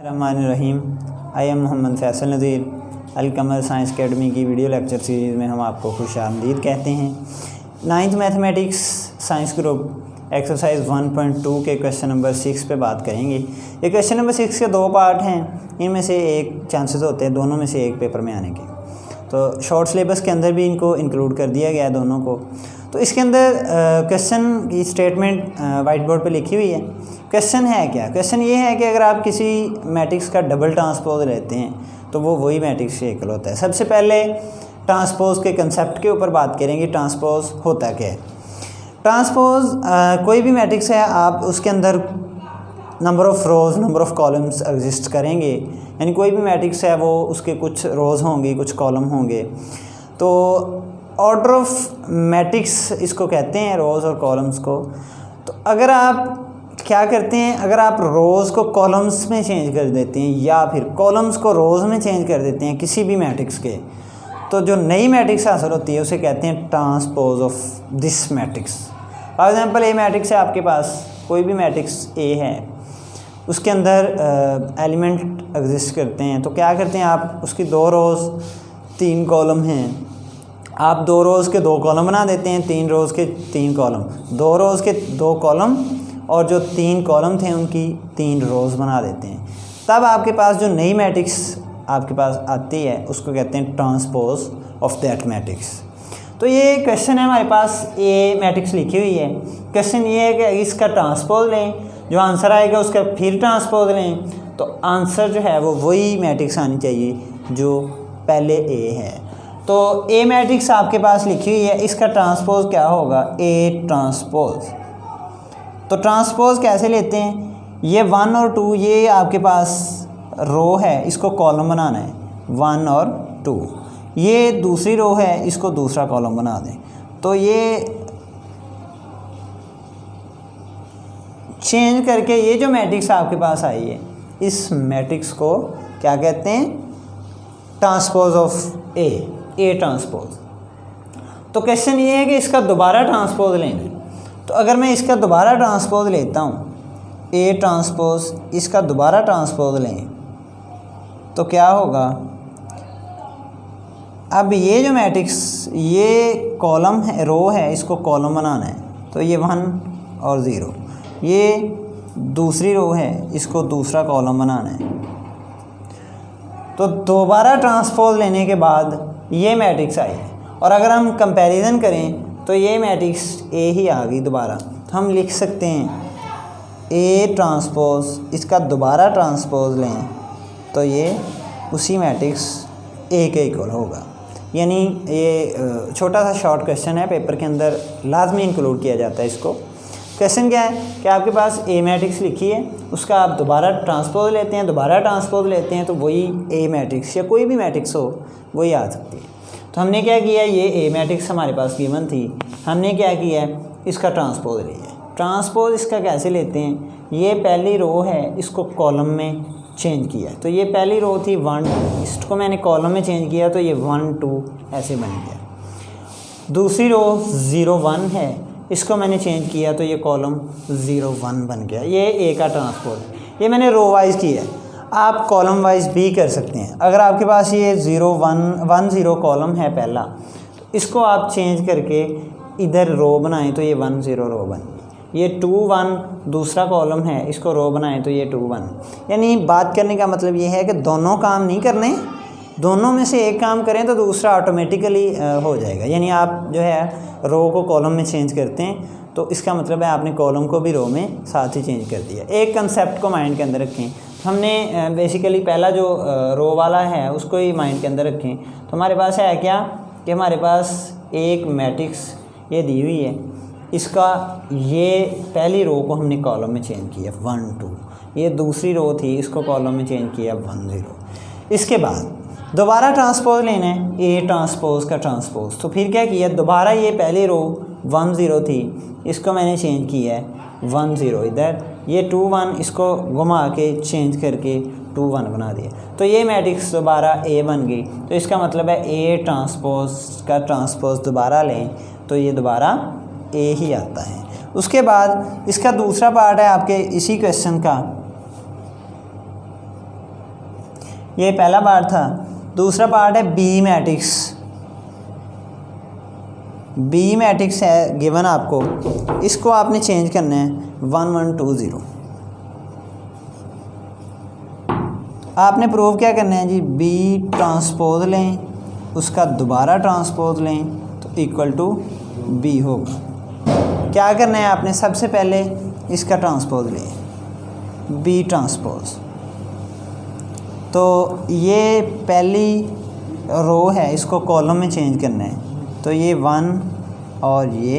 Rahim. I am Mohammad Faisal Nazir. Alqamar science academy की video lecture series में हम आपको खुशामदीद कहते हैं। 9th mathematics science group exercise 1.2 के क्वेश्चन नंबर 6 पे बात करेंगे। ये क्वेश्चन नंबर 6 के दो पार्ट हैं, इनमें से एक चांसेस होते हैं दोनों में से एक पेपर में आने के। तो शॉर्ट सिलेबस के अंदर भी इनको इंक्लूड कर दिया गया है दोनों को। तो इसके अंदर क्वेश्चन की स्टेटमेंट वाइट बोर्ड पे लिखी हुई है। क्वेश्चन है क्या? क्वेश्चन ये है कि अगर आप किसी मैट्रिक्स का डबल ट्रांसपोज लेते हैं तो वो वही मैट्रिक्स शेकल होता है। सबसे पहले ट्रांसपोज के कंसेप्ट के ऊपर बात करेंगे। ट्रांसपोज होता क्या है? ट्रांसपोज कोई भी मैट्रिक्स है, आप उसके अंदर number of rows number of columns exist करेंगे, यानी कोई भी मैट्रिक्स है वो उसके कुछ रोज़ होंगे कुछ कॉलम होंगे। तो ऑर्डर ऑफ मैट्रिक्स इसको कहते हैं, रोज़ और कॉलम्स को। तो अगर आप क्या करते हैं, अगर आप रोज़ को कॉलम्स में चेंज कर देते हैं या फिर कॉलम्स को रोज़ में चेंज कर देते हैं किसी भी मैट्रिक्स के, तो जो नई मैट्रिक्स हासिल होती है उसे कहते हैं transpose of this matrix. For example A matrix है आपके पास, कोई भी मैट्रिक्स ए है, उसके अंदर एलिमेंट एग्जिस्ट करते हैं। तो क्या करते हैं आप, उसकी 2 रोज़ 3 कॉलम हैं, आप 2 रोज़ के 2 कॉलम बना देते हैं, 3 रोज़ के 3 कॉलम, 2 रोज़ के 2 कॉलम और जो 3 कॉलम थे उनकी 3 रोज़ बना देते हैं। तब आपके पास जो नई मैट्रिक्स आपके पास आती है उसको कहते हैं ट्रांसपोज ऑफ दैट मैट्रिक्स। तो ये क्वेश्चन है हमारे पास, ए मैट्रिक्स लिखी हुई है। क्वेश्चन ये है कि इसका ट्रांसपोज लें, जो आंसर आएगा उसका फिर ट्रांसपोज लें, तो आंसर जो है वो वही मैट्रिक्स आनी चाहिए जो पहले ए है। तो ए मैट्रिक्स आपके पास लिखी हुई है, इसका ट्रांसपोज क्या होगा? A transpose. तो ट्रांसपोज कैसे लेते हैं? ये 1 और 2 ये आपके पास रो है, इसको कॉलम बनाना है 1 और 2। ये दूसरी रो है, इसको दूसरा कॉलम बना दें। तो ये चेंज करके ये जो मैट्रिक्स आपके पास आई है, इस मैट्रिक्स को क्या कहते हैं? Transpose of A transpose. तो क्वेश्चन ये है कि इसका दोबारा ट्रांसपोज लेना है। तो अगर मैं इसका दोबारा ट्रांसपोज लेता हूँ, ए ट्रांसपोज, इसका दोबारा ट्रांसपोज लें तो क्या होगा? अब ये जो मैट्रिक्स, ये कॉलम है, रो है, इसको कॉलम बनाना है। तो ये 1 और 0, ये दूसरी रो है, इसको दूसरा कॉलम बनाना है। तो दोबारा ट्रांसपोज लेने के बाद ये मैट्रिक्स आई है, और अगर हम कंपैरिजन करें तो ये मैट्रिक्स ए ही आ गई दोबारा। तो हम लिख सकते हैं ए ट्रांसपोज, इसका दोबारा ट्रांसपोज लें तो ये उसी मैट्रिक्स ए के इक्वल होगा। यानी ये छोटा सा शॉर्ट क्वेश्चन है, पेपर के अंदर लाजमी इंक्लूड किया जाता है इसको। क्वेश्चन क्या है कि आपके पास ए मैट्रिक्स लिखी है, उसका आप दोबारा ट्रांसपोज लेते हैं, दोबारा ट्रांसपोज लेते हैं तो वही ए मैट्रिक्स या कोई भी मैट्रिक्स हो वही आ सकती है। तो हमने क्या किया, ये ए मैट्रिक्स हमारे पास गिवन थी, हमने क्या किया है, इसका ट्रांसपोज लिया। ट्रांसपोज इसका कैसे लेते हैं? ये पहली रो है, इसको कॉलम में चेंज किया। तो ये पहली रो थी 1, इसको मैंने कॉलम में चेंज किया तो ये 1 2 ऐसे बन गया। दूसरी रो 0 1 है, इसको मैंने चेंज किया तो ये कॉलम 0 1 बन गया। ये ए का ट्रांसपोज। ये मैंने रो वाइज किया है, आप कॉलम वाइज भी कर सकते हैं। अगर आपके पास ये 0 1 1 0 कॉलम है पहला, तो इसको आप चेंज करके इधर रो बनाएं तो ये 1 0 रो बन गई। ये 2 1 दूसरा कॉलम है, इसको रो बनाएं तो ये 2 1। यानी बात करने का मतलब ये है कि दोनों काम नहीं करने, दोनों में से एक काम करें तो दूसरा ऑटोमेटिकली हो जाएगा। यानी आप जो है रो को कॉलम में चेंज करते हैं तो इसका मतलब है आपने कॉलम को भी रो में साथ ही चेंज कर दिया। एक कंसेप्ट को माइंड के अंदर रखें। हमने बेसिकली पहला जो रो वाला है उसको ही माइंड के अंदर रखें। तो हमारे पास है क्या कि हमारे पास एक मैट्रिक्स ये दी हुई है, इसका ये पहली रो को हमने कॉलम में चेंज किया 1 2, ये दूसरी रो थी, इसको कॉलम में चेंज किया 1 0। इसके बाद दोबारा ट्रांसपोज लेना है, ए ट्रांसपोज का ट्रांसपोज। तो फिर क्या किया, दोबारा ये पहली रो 1 0 थी, इसको मैंने चेंज किया है 1 0 इधर, ये 2 1 इसको घुमा के चेंज करके 2 1 बना दिया। तो ये मैट्रिक्स दोबारा ए बन गई। तो इसका मतलब है ए ट्रांसपोज का ट्रांसपोज दोबारा लें तो ये दोबारा ए ही आता है। उसके बाद इसका दूसरा पार्ट है आपके इसी क्वेश्चन का ये पहला पार्ट था। दूसरा पार्ट है बी मैट्रिक्स। बी मैट्रिक्स है गिवन आपको, इसको आपने चेंज करना है 1 1 2 0। आपने प्रूव क्या करना है जी, बी ट्रांसपोज लें, उसका दोबारा ट्रांसपोज लें तो इक्वल टू बी होगा। क्या करना है आपने, सबसे पहले इसका ट्रांसपोज लें, बी ट्रांसपोज। तो ये पहली रो है, इसको कॉलम में चेंज करना है, तो ये 1 और ये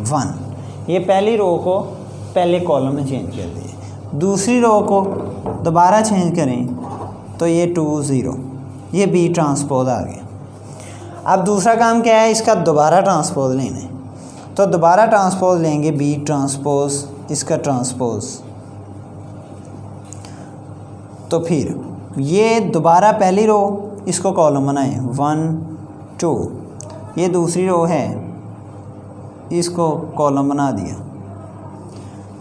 1, ये पहली रो को पहले कॉलम में चेंज कर दिए। दूसरी रो को दोबारा चेंज करें तो ये 2 0, ये बी ट्रांसपोज आ गया। अब दूसरा काम क्या है, इसका दोबारा ट्रांसपोज लेना है, तो दोबारा ट्रांसपोज लेंगे बी ट्रांसपोज, इसका ट्रांसपोज। तो फिर ये दोबारा पहली रो, इसको कॉलम बनाएं 1 2, ये दूसरी रो है, इसको कॉलम बना दिया।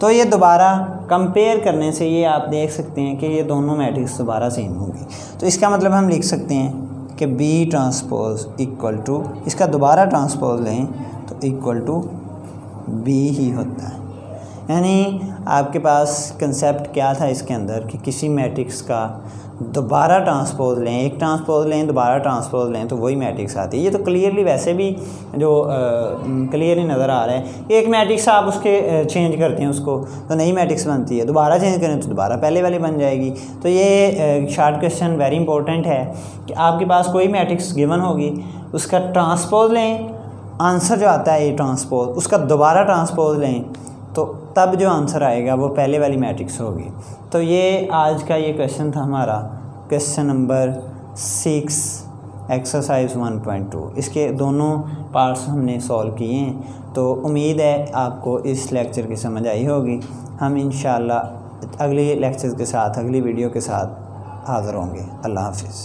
तो ये दोबारा कंपेयर करने से ये आप देख सकते हैं कि ये दोनों मैट्रिक्स दोबारा सेम होंगी। तो इसका मतलब हम लिख सकते हैं कि बी ट्रांसपोज इक्वल टू, इसका दोबारा ट्रांसपोज लें तो इक्वल टू बी ही होता है। यानी आपके पास कंसेप्ट क्या था इसके अंदर कि किसी मैट्रिक्स का दोबारा ट्रांसपोज लें, एक ट्रांसपोज लें, दोबारा ट्रांसपोज लें तो वही मैट्रिक्स आती है। ये तो क्लियरली वैसे भी जो क्लियरली नज़र आ रहा है। एक मैट्रिक्स आप उसके चेंज करते हैं उसको तो नई मैट्रिक्स बनती है, दोबारा चेंज करें तो दोबारा पहले वाली बन जाएगी। तो ये शॉर्ट क्वेश्चन वेरी इंपॉर्टेंट है कि आपके पास कोई मैट्रिक्स गिवन होगी, उसका ट्रांसपोज लें, आंसर जो आता है ये ट्रांसपोज, उसका दोबारा ट्रांसपोज लें तो तब जो आंसर आएगा वो पहले वाली मैट्रिक्स होगी। तो ये आज का ये क्वेश्चन था हमारा, क्वेश्चन नंबर 6 एक्सरसाइज 1.2। इसके दोनों पार्ट्स हमने सॉल्व किए हैं। तो उम्मीद है आपको इस लेक्चर की समझ आई होगी। हम इंशाल्लाह अगले लेक्चर के साथ, अगली वीडियो के साथ हाज़िर होंगे। अल्लाह हाफिज़।